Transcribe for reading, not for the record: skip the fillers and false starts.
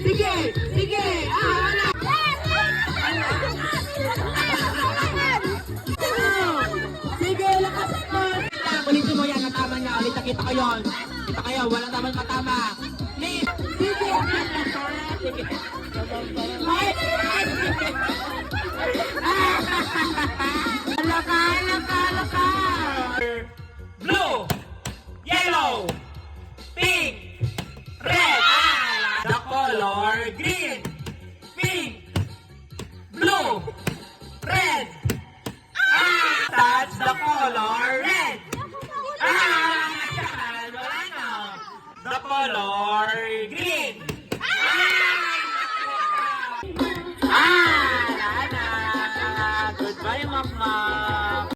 Sige! Sige! Wala! Sige, lakas mo! Ulitin mo yan, natama niya. Ulit nakita ko yun. Kita kayo, walang tamang matama. Please! Sige! Sige! Ay! Alaka! Alaka! Alaka! Blue! Yellow! Pink! Red! The color green! Pink! Blue! Red! That's the color red! Wala na! The color green! Wala na! Goodbye, Mama!